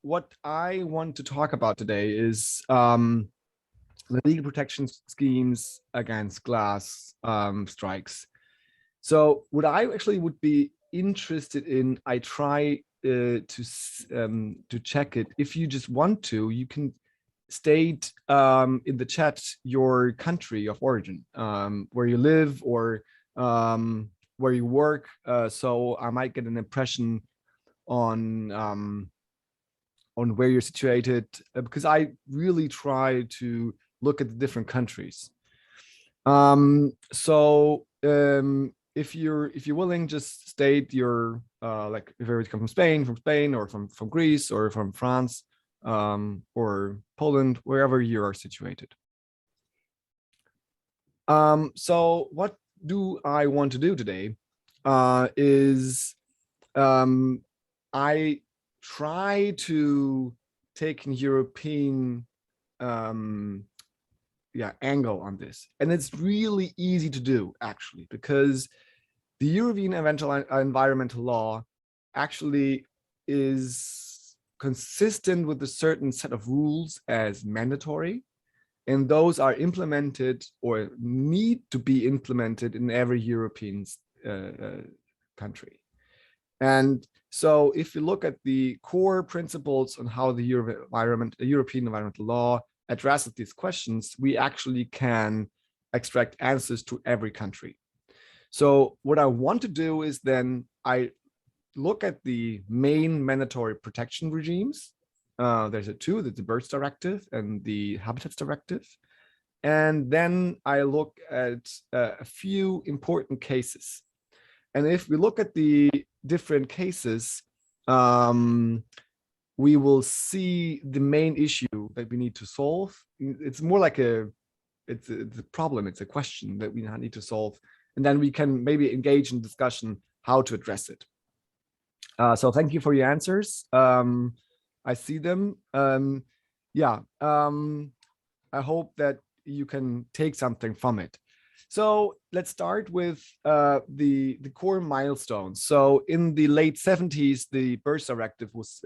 what I want to talk about today is the legal protection schemes against glass strikes. So what I actually would be interested in, I try to check it. If you just want to, you can state in the chat your country of origin, where you live or where you work. So I might get an impression on where you're situated, because I really try to look at the different countries. If you're willing, just state your like if you come from Spain, or from Greece, or from France, or Poland, wherever you are situated. So what do I want to do today is I try to take an European angle on this. And it's really easy to do, actually, because the European environmental law actually is consistent with a certain set of rules as mandatory, and those are implemented or need to be implemented in every European country. And so if you look at the core principles on how the European environmental law addresses these questions, we actually can extract answers to every country. So what I want to do is then I look at the main mandatory protection regimes. There's two, the Birds Directive and the Habitats Directive. And then I look at a few important cases. And if we look at the different cases, we will see the main issue that we need to solve. It's more like it's a problem, it's a question that we need to solve. And then we can maybe engage in discussion how to address it. So thank you for your answers. I see them. I hope that you can take something from it. So let's start with the core milestones. So in the late 70s, the Birds Directive was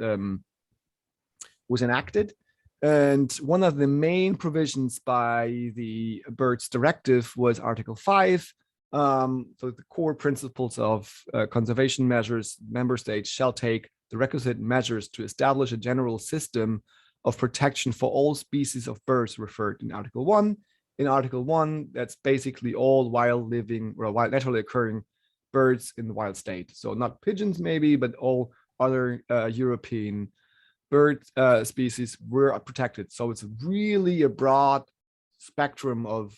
enacted. And one of the main provisions by the Birds Directive was Article 5. So the core principles of conservation measures, member states shall take the requisite measures to establish a general system of protection for all species of birds referred in Article 1. In Article 1, that's basically all wild living or wild naturally occurring birds in the wild state. So not pigeons maybe, but all other European bird species were protected. So it's really a broad spectrum of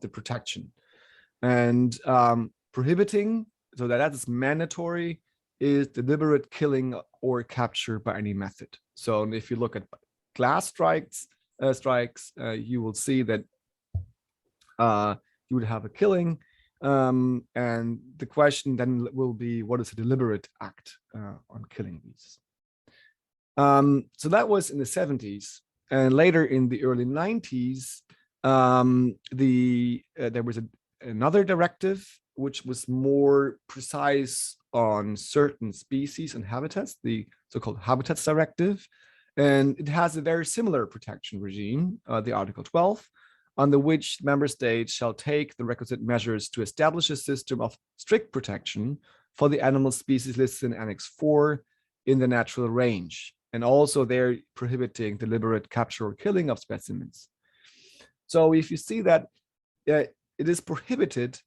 the protection. And prohibiting, so that is mandatory, is deliberate killing or capture by any method. So if you look at glass strikes, you will see that you would have a killing, and the question then will be, what is a deliberate act on killing these? So that was in the 70s, and later in the early 90s, there was another directive which was more precise on certain species and habitats, the so-called Habitats Directive, and it has a very similar protection regime, the Article 12, under which member states shall take the requisite measures to establish a system of strict protection for the animal species listed in Annex 4 in the natural range, and also they're prohibiting deliberate capture or killing of specimens. So if you see that it is prohibited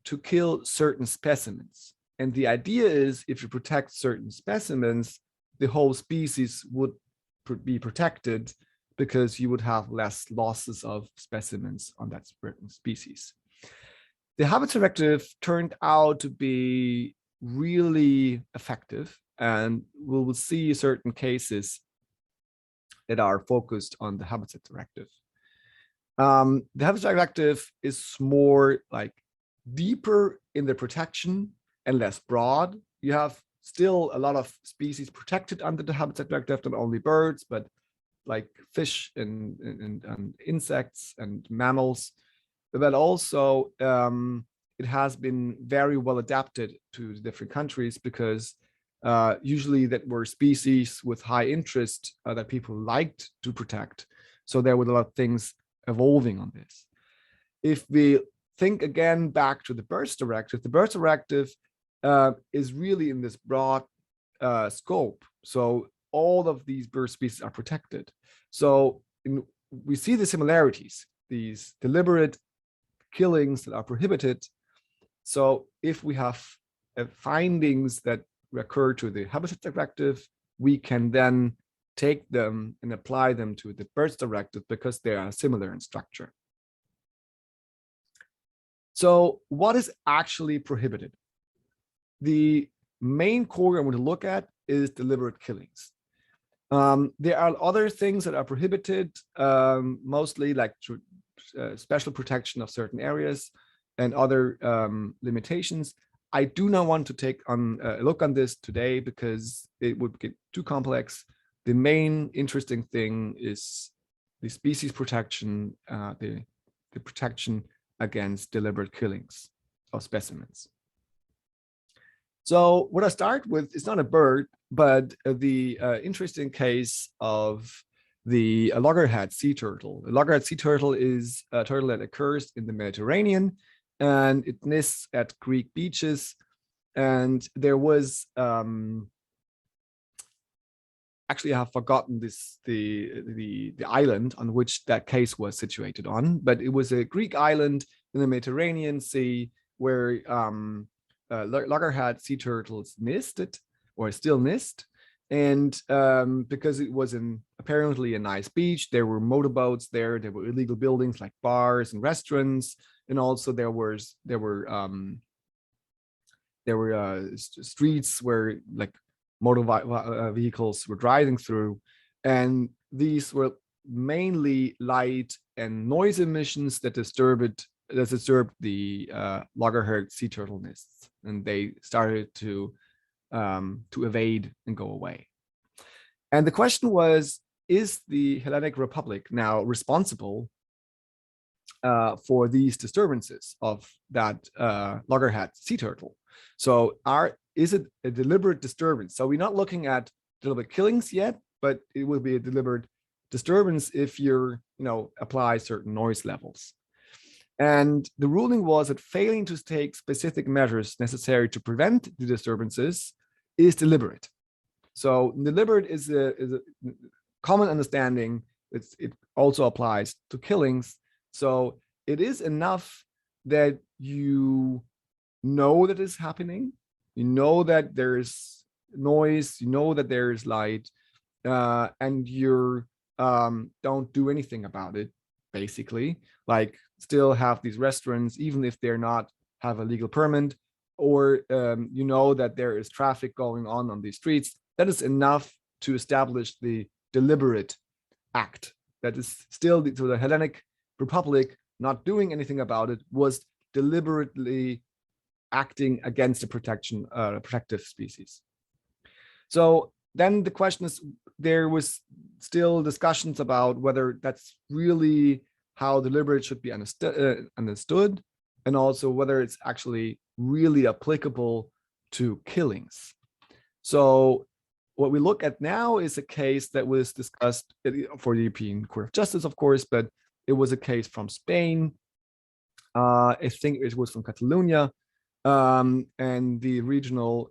to kill certain specimens, and the idea is if you protect certain specimens, the whole species would be protected because you would have less losses of specimens on that certain species. The Habitat Directive turned out to be really effective, and we will see certain cases that are focused on the Habitat Directive. The Habitat Directive is more like deeper in the protection and less broad. You have still a lot of species protected under the Habitat Directive, not only birds, but like fish and insects and mammals. But also it has been very well adapted to the different countries because usually that were species with high interest that people liked to protect. So there were a lot of things evolving on this. If we think again back to the birds directive is really in this broad scope. So all of these bird species are protected. So we see the similarities, these deliberate killings that are prohibited. So if we have findings that recur to the Habitat Directive, we can then take them and apply them to the Birds Directive because they are similar in structure. So what is actually prohibited? The main core I want to look at is deliberate killings. There are other things that are prohibited, mostly like special protection of certain areas and other limitations. I do not want to take on a look on this today because it would get too complex. The main interesting thing is the species protection, the protection against deliberate killings of specimens. So what I start with is not a bird, but the interesting case of the loggerhead sea turtle. The loggerhead sea turtle is a turtle that occurs in the Mediterranean, and it nests at Greek beaches. And there was actually I have forgotten the island on which that case was situated on, but it was a Greek island in the Mediterranean Sea where loggerhead sea turtles nested or still nest. And because it was apparently a nice beach, there were motorboats there, there were illegal buildings like bars and restaurants, and also there were streets where like motor vehicles were driving through, and these were mainly light and noise emissions that disturbed the loggerhead sea turtle nests, and they started to evade and go away. And the question was, is the Hellenic Republic now responsible for these disturbances of that loggerhead sea turtle? So is it a deliberate disturbance? So we're not looking at deliberate killings yet, but it will be a deliberate disturbance if you apply certain noise levels. And the ruling was that failing to take specific measures necessary to prevent the disturbances is deliberate. So deliberate is a common understanding. It also applies to killings. So it is enough that you know that it's happening, you know that there's noise, you know that there's light, and you don't do anything about it, basically. Like still have these restaurants, even if they're not have a legal permit, or you know that there is traffic going on these streets. That is enough to establish the deliberate act. That is still to the Hellenic Republic not doing anything about it was deliberately acting against a protective species. So then the question is, there was still discussions about whether that's really how deliberate should be understood, and also whether it's actually really applicable to killings. So what we look at now is a case that was discussed for the European Court of Justice, of course, but it was a case from Spain. I think it was from Catalonia, and the regional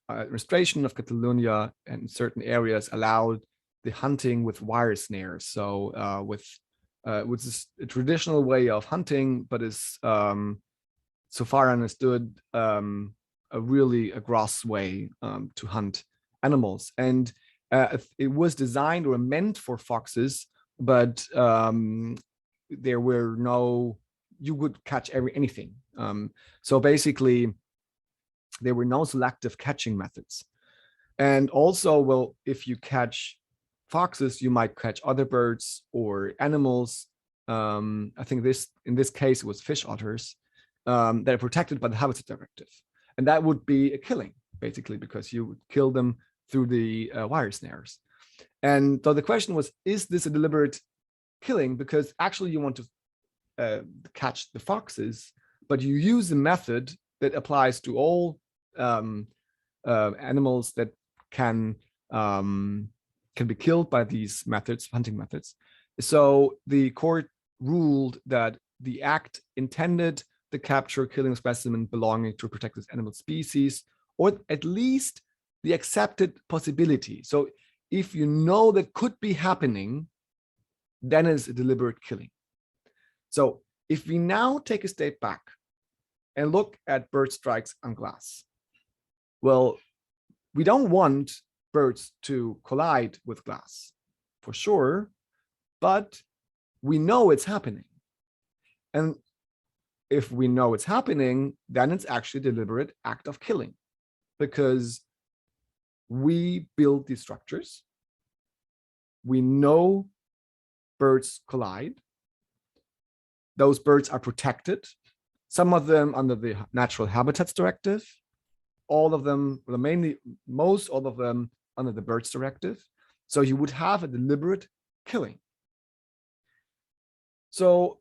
administration of Catalonia and certain areas allowed the hunting with wire snares. So which is a traditional way of hunting, but is so far understood a really gross way to hunt animals. And it was designed or meant for foxes, but there were no, you would catch anything. So basically, there were no selective catching methods. And also, well, if you catch foxes, you might catch other birds or animals. I think in this case, it was fish otters that are protected by the Habitat Directive. And that would be a killing, basically, because you would kill them through the wire snares. And so the question was, is this a deliberate killing? Because actually you want to catch the foxes, but you use a method that applies to all animals that can be killed by these methods, hunting methods. So the court ruled that the act intended the capture, killing of specimen belonging to a protected animal species, or at least the accepted possibility. So if you know that could be happening, then it's a deliberate killing. So if we now take a step back and look at bird strikes on glass, well, we don't want birds to collide with glass, for sure, but we know it's happening. And if we know it's happening, then it's actually a deliberate act of killing, because we build these structures. We know birds collide. Those birds are protected, some of them under the Natural Habitats Directive, all of them, well, mainly most all of them under the Birds Directive. So you would have a deliberate killing. So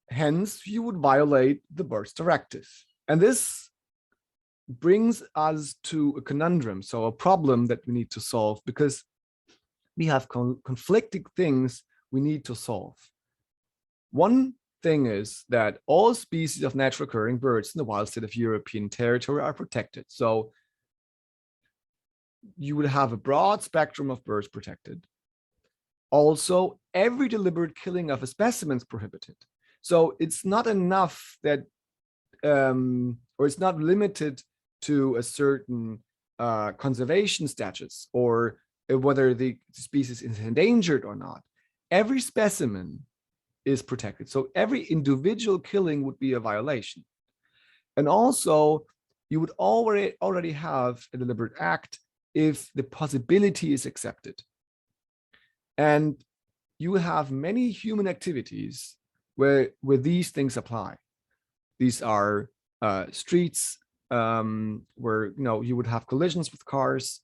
hence you would violate the Birds Directive. And this brings us to a conundrum, so a problem that we need to solve, because we have conflicting things we need to solve. One thing is that all species of naturally occurring birds in the wild state of European territory are protected. So you would have a broad spectrum of birds protected. Also, every deliberate killing of a specimen is prohibited. So it's not enough that, or it's not limited to a certain conservation status or whether the species is endangered or not. Every specimen is protected. So every individual killing would be a violation. And also, you would already have a deliberate act if the possibility is accepted. And you have many human activities where these things apply. These are streets where you would have collisions with cars,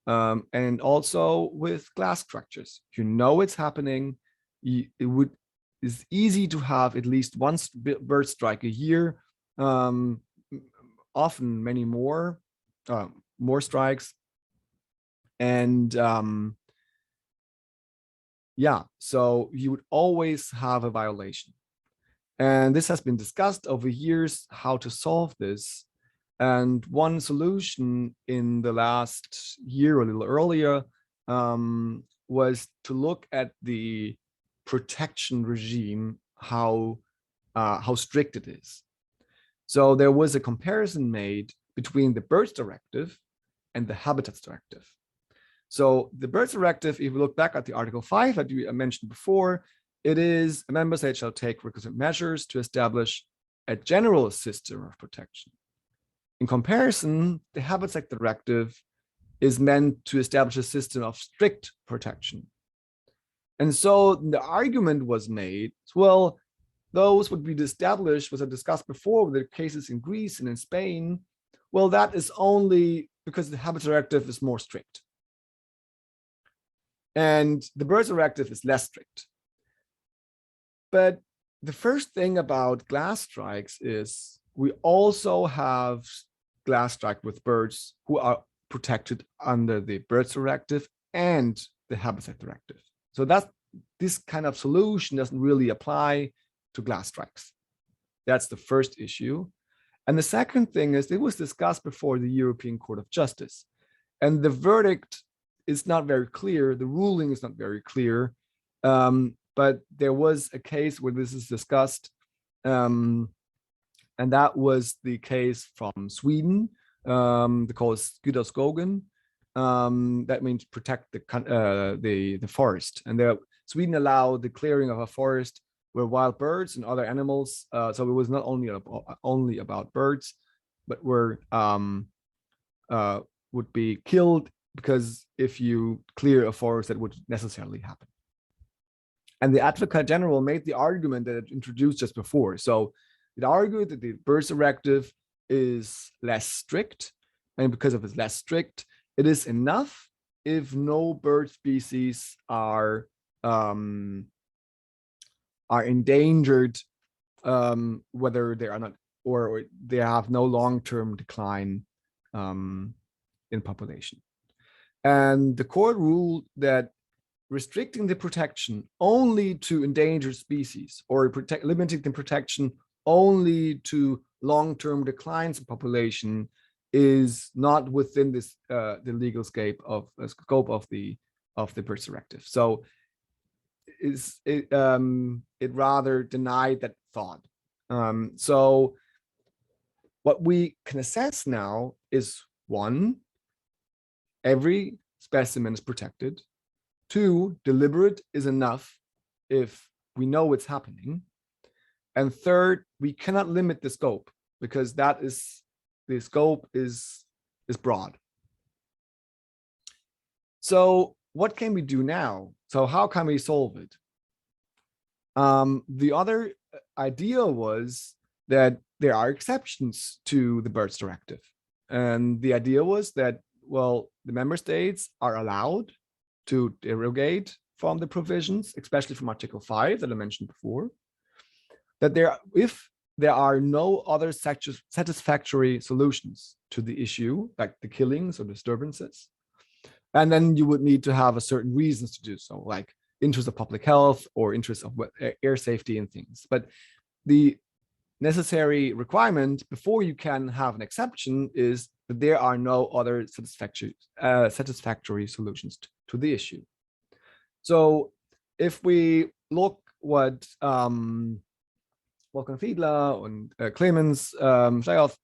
and also with glass structures. You know it's happening. It's easy to have at least one bird strike a year, often many more strikes. And yeah, so you would always have a violation. And this has been discussed over years, how to solve this. And one solution in the last year or a little earlier was to look at the protection regime, how strict it is. So there was a comparison made between the Birds Directive and the Habitats Directive. So the Birds Directive, if we look back at the Article 5 that I mentioned before, it is a member state shall take requisite measures to establish a general system of protection. In comparison, the Habitats Directive is meant to establish a system of strict protection. And so the argument was made, well, those would be established, was I discussed before with the cases in Greece and in Spain. Well, that is only because the Habitats Directive is more strict. And the Birds Directive is less strict. But the first thing about glass strikes is we also have glass strike with birds who are protected under the Birds Directive and the Habitat Directive. So this kind of solution doesn't really apply to glass strikes. That's the first issue. And the second thing is it was discussed before the European Court of Justice. And the verdict is not very clear. The ruling is not very clear. But there was a case where this is discussed. And that was the case from Sweden. The call is Skogen. That means protect the forest. And Sweden allowed the clearing of a forest where wild birds and other animals. So it was not only about birds, but would be killed, because if you clear a forest, that would necessarily happen. And the Advocate General made the argument that it introduced just before. So it argued that the Birds Directive is less strict, and because of it's less strict, it is enough if no bird species are endangered, whether they are not or they have no long-term decline in population. And the court ruled that restricting the protection only to endangered species or limiting the protection only to long-term declines in population is not within this the legal scope of the Birds Directive. So it rather denied that thought. So what we can assess now is, one, every specimen is protected. Two, deliberate is enough if we know it's happening. And third, we cannot limit the scope because the scope is broad. So what can we do now? So how can we solve it? The other idea was that there are exceptions to the Birds Directive. And the idea was that, well, the member states are allowed to derogate from the provisions, especially from Article 5 that I mentioned before, that if there are no other satisfactory solutions to the issue, like the killings or disturbances, and then you would need to have a certain reasons to do so, like interest of public health or interest of air safety and things. But the necessary requirement before you can have an exception is that there are no other satisfactory solutions to the issue. So if we look what Wolfgang Fiedler and Clemens Schleierhoff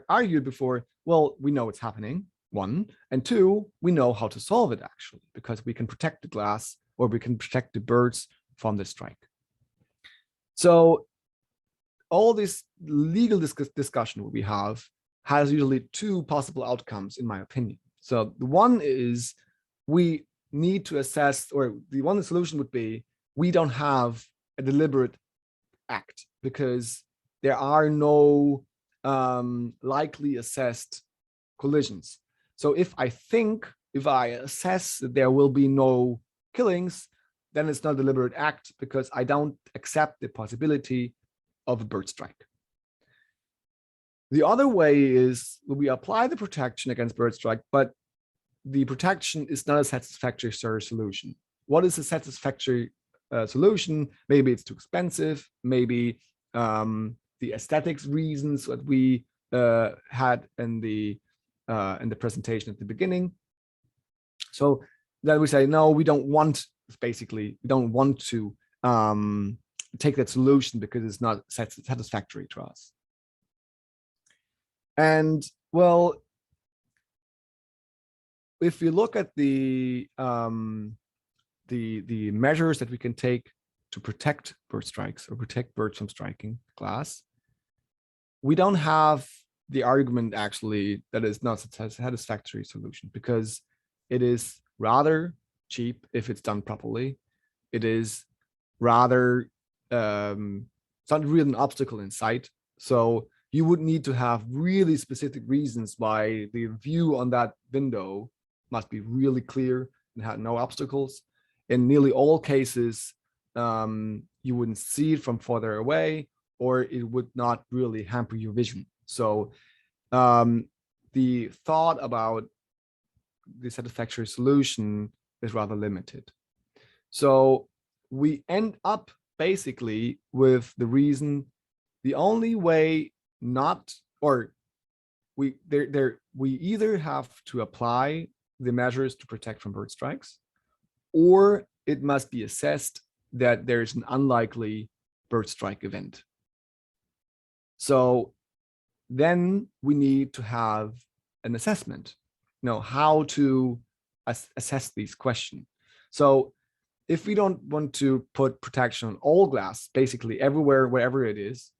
argued before, well, we know it's happening, one, and two, we know how to solve it actually, because we can protect the glass or we can protect the birds from the strike. So all this legal discussion we have has usually two possible outcomes, in my opinion. So the one is we need to assess, or the one solution would be, we don't have a deliberate act because there are no likely assessed collisions. So if I assess that there will be no killings, then it's not a deliberate act because I don't accept the possibility of a bird strike. The other way is we apply the protection against bird strike, but the protection is not a satisfactory solution. What is a satisfactory solution? Maybe it's too expensive. Maybe the aesthetics reasons that we had in the presentation at the beginning. So then we say, no, we don't want, basically, we don't want to take that solution because it's not satisfactory to us. And well, if you look at the measures that we can take to protect bird strikes or protect birds from striking glass, we don't have the argument actually that is not a satisfactory solution because it is rather cheap if it's done properly. It is rather it's not really an obstacle in sight. So you would need to have really specific reasons why the view on that window must be really clear and have no obstacles. In nearly all cases, you wouldn't see it from further away, or it would not really hamper your vision. So the thought about the satisfactory solution is rather limited. So we end up basically with the reason, the only way not, or we either have to apply the measures to protect from bird strikes, or it must be assessed that there's an unlikely bird strike event. So then we need to have an assessment, how to assess these questions. So if we don't want to put protection on all glass, basically everywhere, wherever it is,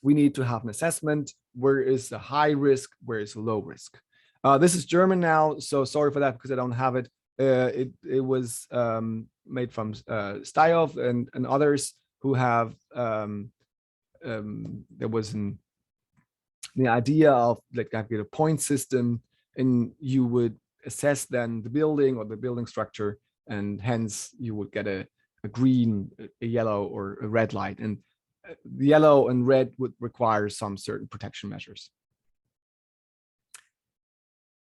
we need to have an assessment. Where is the high risk? Where is the low risk? This is German now, so sorry for that because I don't have it. It was made from Steyhoff and others who have, there was the idea of like a point system, and you would assess then the building or the building structure, and hence you would get a green, a yellow, or a red light. And the yellow and red would require some certain protection measures.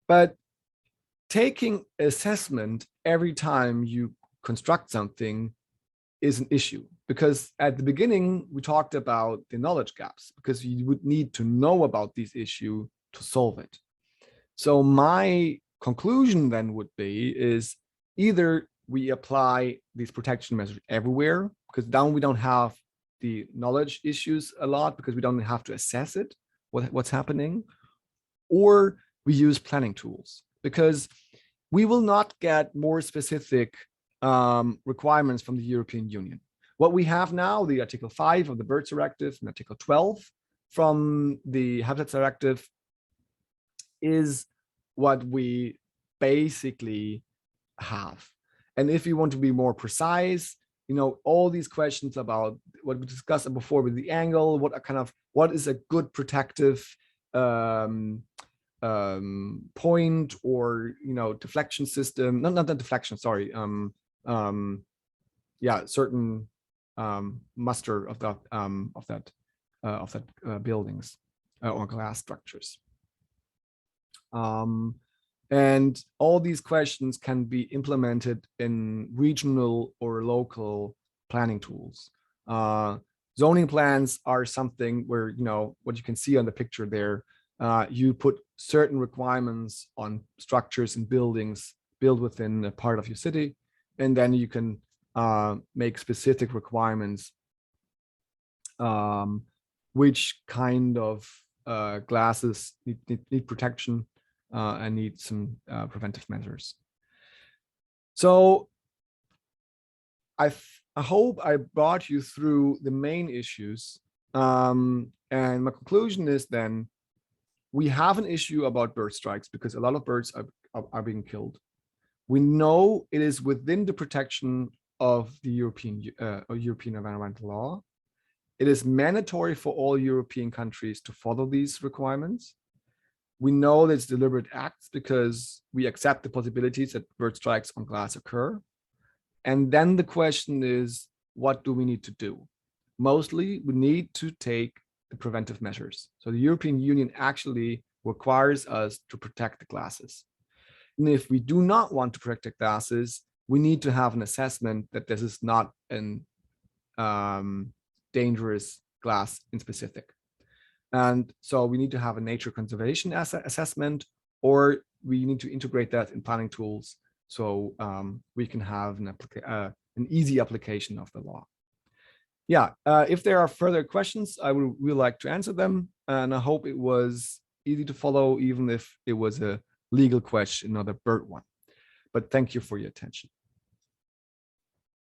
But taking assessment every time you construct something is an issue, because at the beginning we talked about the knowledge gaps, because you would need to know about these issues to solve it. So my conclusion then would be is either we apply these protection measures everywhere, because now we don't have the knowledge issues a lot because we don't have to assess it, what's happening, or we use planning tools, because we will not get more specific requirements from the European Union. What we have now, the Article 5 of the Birds Directive and Article 12 from the Habitats Directive, is what we basically have. And if you want to be more precise, you know, all these questions about what we discussed before with the angle, what is a good protective point, or, you know, deflection system, not the deflection, sorry, yeah, certain muster of that buildings or glass structures. And all these questions can be implemented in regional or local planning tools. Zoning plans are something where, you know, what you can see on the picture there, you put certain requirements on structures and buildings built within a part of your city, and then you can make specific requirements, which kind of glasses need protection and need some preventive measures. So I hope I brought you through the main issues. And my conclusion is then, we have an issue about bird strikes because a lot of birds are being killed. We know it is within the protection of the European environmental law. It is mandatory for all European countries to follow these requirements. We know that it's deliberate acts because we accept the possibilities that bird strikes on glass occur. And then the question is, what do we need to do? Mostly, we need to take the preventive measures. So the European Union actually requires us to protect the glasses. And if we do not want to protect the glasses, we need to have an assessment that this is not an dangerous glass in specific. And so we need to have a nature conservation assessment, or we need to integrate that in planning tools so we can have an easy application of the law. Yeah, if there are further questions, I would really like to answer them. And I hope it was easy to follow, even if it was a legal question, not a bird one. But thank you for your attention.